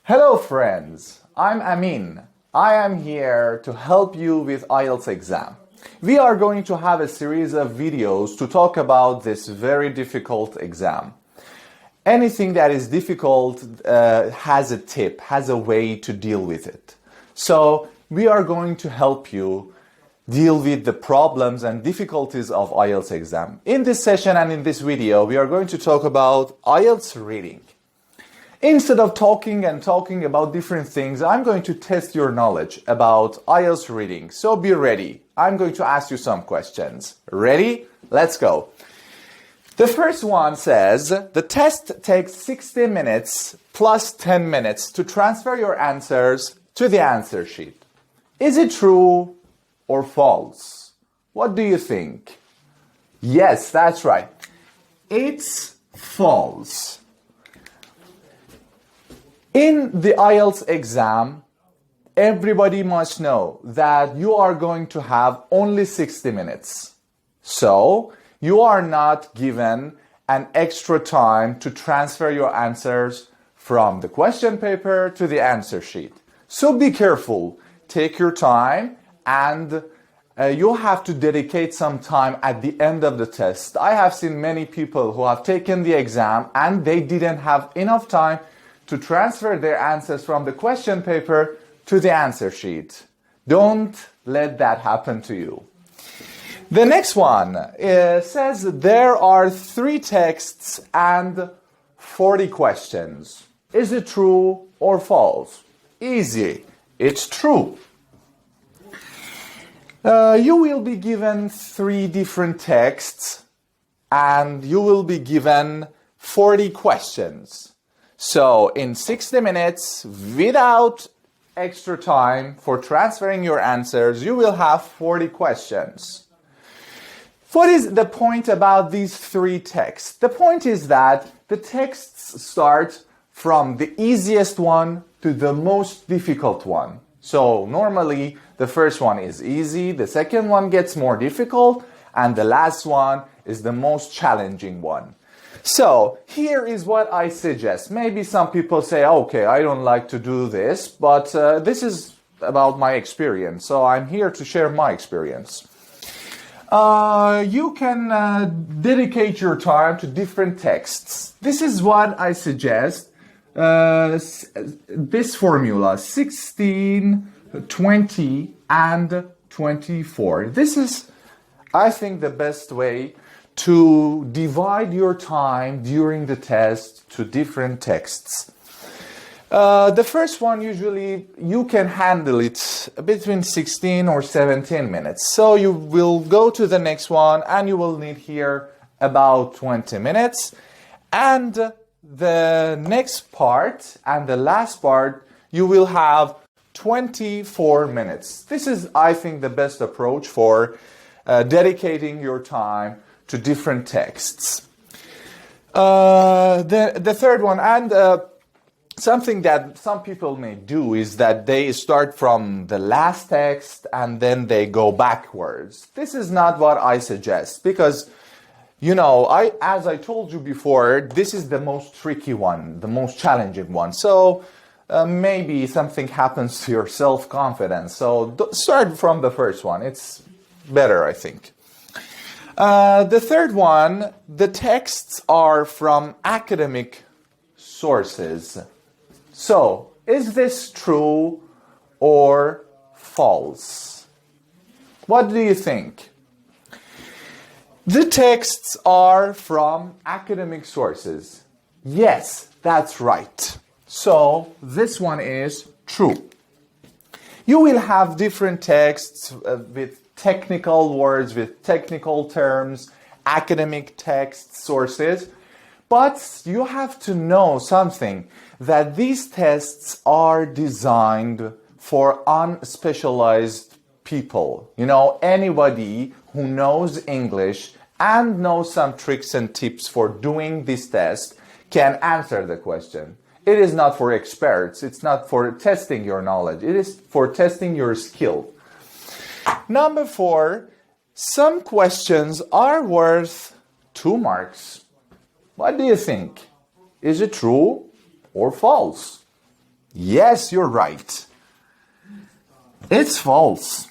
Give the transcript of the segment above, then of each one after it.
Hello friends, I'm Amin. I am here to help you with Ielts exam. We are going to have a series of videos to talk about this very difficult exam. Anything that is difficult has a tip, has a way to deal with it. So we are going to help you deal with the problems and difficulties of Ielts exam. In this session and in this video, we are going to talk about Ielts reading. Instead of talking about different things, I'm going to test your knowledge about Ielts reading. So be ready. I'm going to ask you some questions. Ready? Let's go. The first one says, the test takes 60 minutes plus 10 minutes to transfer your answers to the answer sheet. Is it true or false? What do you think? Yes, that's right. It's false. In the Ielts exam, everybody must know that you are going to have only 60 minutes. So, you are not given an extra time to transfer your answers from the question paper to the answer sheet. So be careful. Take your time and you have to dedicate some time at the end of the test. I have seen many people who have taken the exam and they didn't have enough time to transfer their answers from the question paper to the answer sheet. Don't let that happen to you. The next one says there are 3 texts and 40 questions. Is it true or false? Easy. It's true. You will be given 3 different texts and you will be given 40 questions. So in 60 minutes, without extra time for transferring your answers, you will have 40 questions. What is the point about these 3 texts? The point is that the texts start from the easiest one to the most difficult one. So normally the first one is easy, the second one gets more difficult, and the last one is the most challenging one. So here is what I suggest. Maybe some people say, okay, I don't like to do this, but this is about my experience. So I'm here to share my experience. You can dedicate your time to different texts. This is what I suggest. This formula, 16, 20, and 24. This is, I think, the best way to divide your time during the test to different texts. The first one, usually you can handle it between 16 or 17 minutes. So you will go to the next one and you will need here about 20 minutes. And the next part and the last part, you will have 24 minutes. This is, I think, the best approach for dedicating your time to different texts. The third one, and something that some people may do is that they start from the last text and then they go backwards. This is not what I suggest because, you know, as I told you before, this is the most tricky one, the most challenging one. So maybe something happens to your self-confidence. So start from the first one. It's better, I think. The third one, the texts are from academic sources. So, is this true or false? What do you think? The texts are from academic sources. Yes, that's right. So, this one is true. You will have different texts with technical words, with technical terms, academic text sources. But you have to know something, that these tests are designed for unspecialized people. You know, anybody who knows English and knows some tricks and tips for doing this test can answer the question. It is not for experts. It's not for testing your knowledge. It is for testing your skill. Number 4, some questions are worth 2 marks. What do you think? Is it true or false? Yes, you're right. It's false.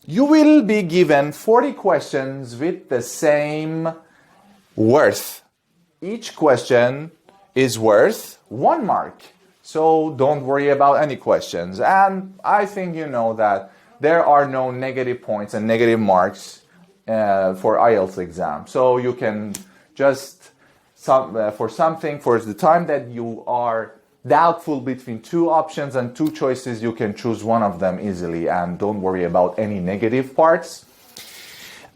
You will be given 40 questions with the same worth. Each question is worth 1 mark. So don't worry about any questions. And I think you know that there are no negative points and negative marks for IELTS exam. So you can just, for the time that you are doubtful between 2 options and 2 choices, you can choose one of them easily and don't worry about any negative parts.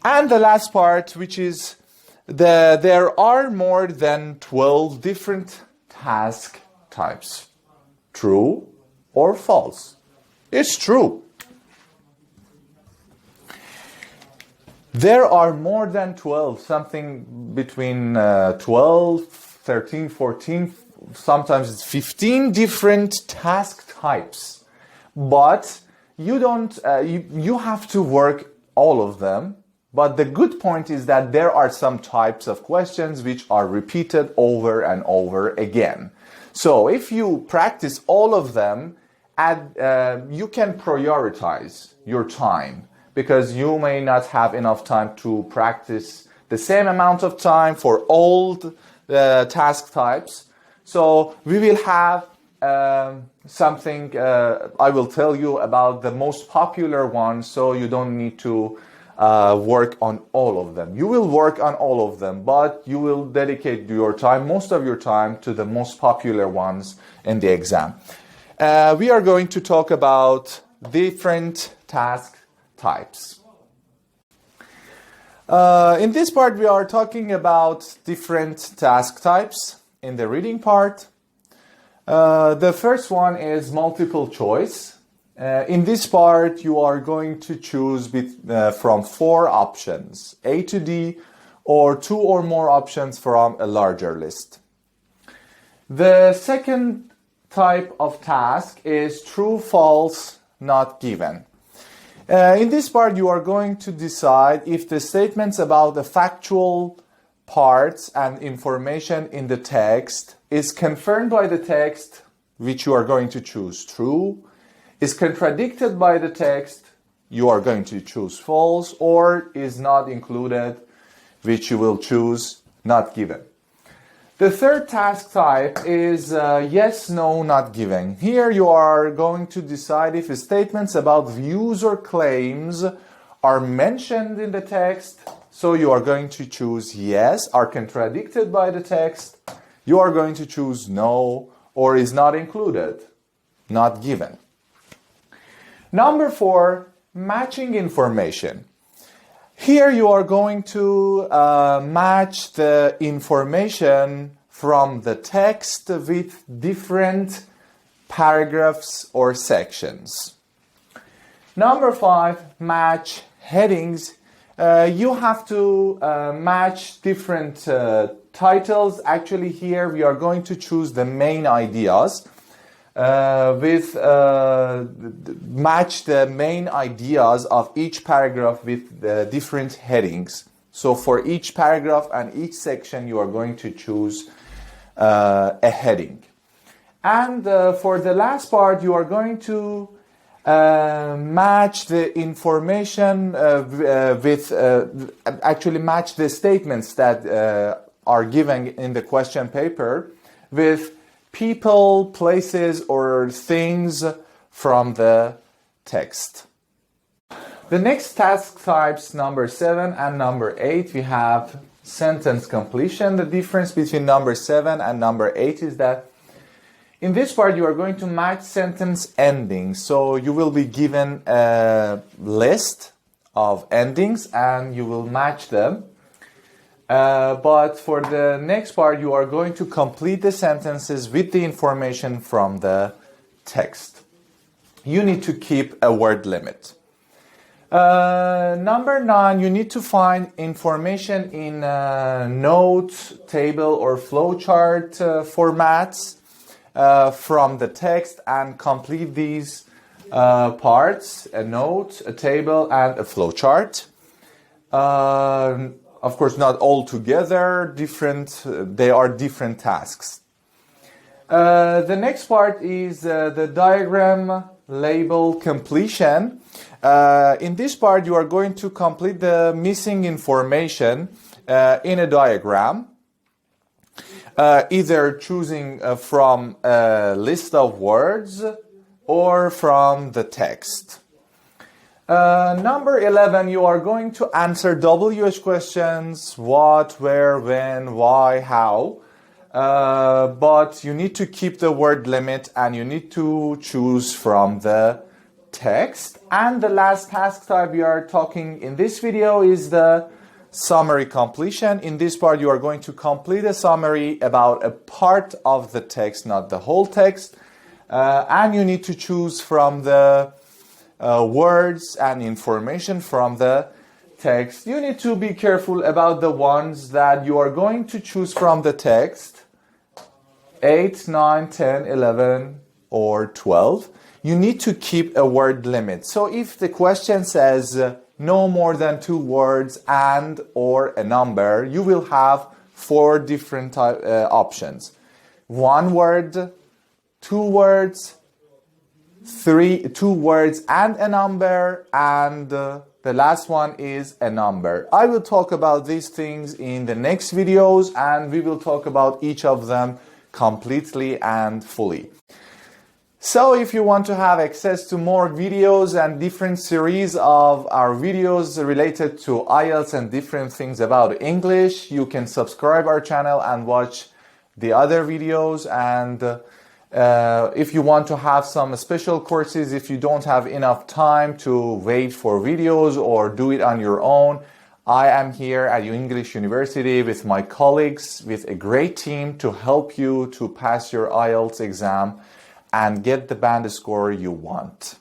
And the last part, which is there are more than 12 different task types. True or false? It's true. There are more than 12, something between 12, 13, 14, sometimes it's 15 different task types. But you don't, you have to work all of them. But the good point is that there are some types of questions which are repeated over and over again. So if you practice all of them, you can prioritize your time because you may not have enough time to practice the same amount of time for all task types. So we will have something, I will tell you about the most popular ones so you don't need to work on all of them. You will work on all of them, but you will dedicate your time, most of your time, to the most popular ones in the exam. We are going to talk about different task types. In this part, we are talking about different task types in the reading part. The first one is multiple choice. In this part, you are going to choose from 4 options, A to D, or 2 or more options from a larger list. The second type of task is true, false, not given. In this part, you are going to decide if the statements about the factual parts and information in the text is confirmed by the text, which you are going to choose true, is contradicted by the text, you are going to choose false, or is not included, which you will choose not given. The third task type is yes, no, not given. Here you are going to decide if statements about views or claims are mentioned in the text, so you are going to choose yes, are contradicted by the text, you are going to choose no, or is not included, not given. Number 4, matching information. Here you are going to match the information from the text with different paragraphs or sections. Number 5, match headings. You have to match different titles. Actually, here we are going to choose the main ideas. Match the main ideas of each paragraph with the different headings. So for each paragraph and each section, you are going to choose a heading. And for the last part, you are going to match the information actually match the statements that are given in the question paper with people, places, or things from the text. The next task types, number 7 and number 8, we have sentence completion. The difference between number 7 and number 8 is that in this part you are going to match sentence endings. So you will be given a list of endings and you will match them. But for the next part, you are going to complete the sentences with the information from the text. You need to keep a word limit. Number 9, you need to find information in note, table, or flowchart formats from the text and complete these parts, a note, a table, and a flowchart. Of course, not all together, they are different tasks. The next part is the diagram label completion. In this part, you are going to complete the missing information in a diagram, either choosing from a list of words or from the text. Number 11, you are going to answer WH questions: what, where, when, why, how. But you need to keep the word limit and you need to choose from the text. And the last task type we are talking in this video is the summary completion. In this part, you are going to complete a summary about a part of the text, not the whole text. And you need to choose from the words and information from the text. You need to be careful about the ones that you are going to choose from the text. 8, 9, 10, 11, or 12. You need to keep a word limit. So if the question says no more than 2 words and or a number, you will have 4 different options. 1 word, 2 words, 2 words and a number, and the last one is a number. I will talk about these things in the next videos, and we will talk about each of them completely and fully. So if you want to have access to more videos and different series of our videos related to IELTS and different things about English, you can subscribe our channel and watch the other videos. And if you want to have some special courses, if you don't have enough time to wait for videos or do it on your own, I am here at English University with my colleagues, with a great team to help you to pass your IELTS exam and get the band score you want.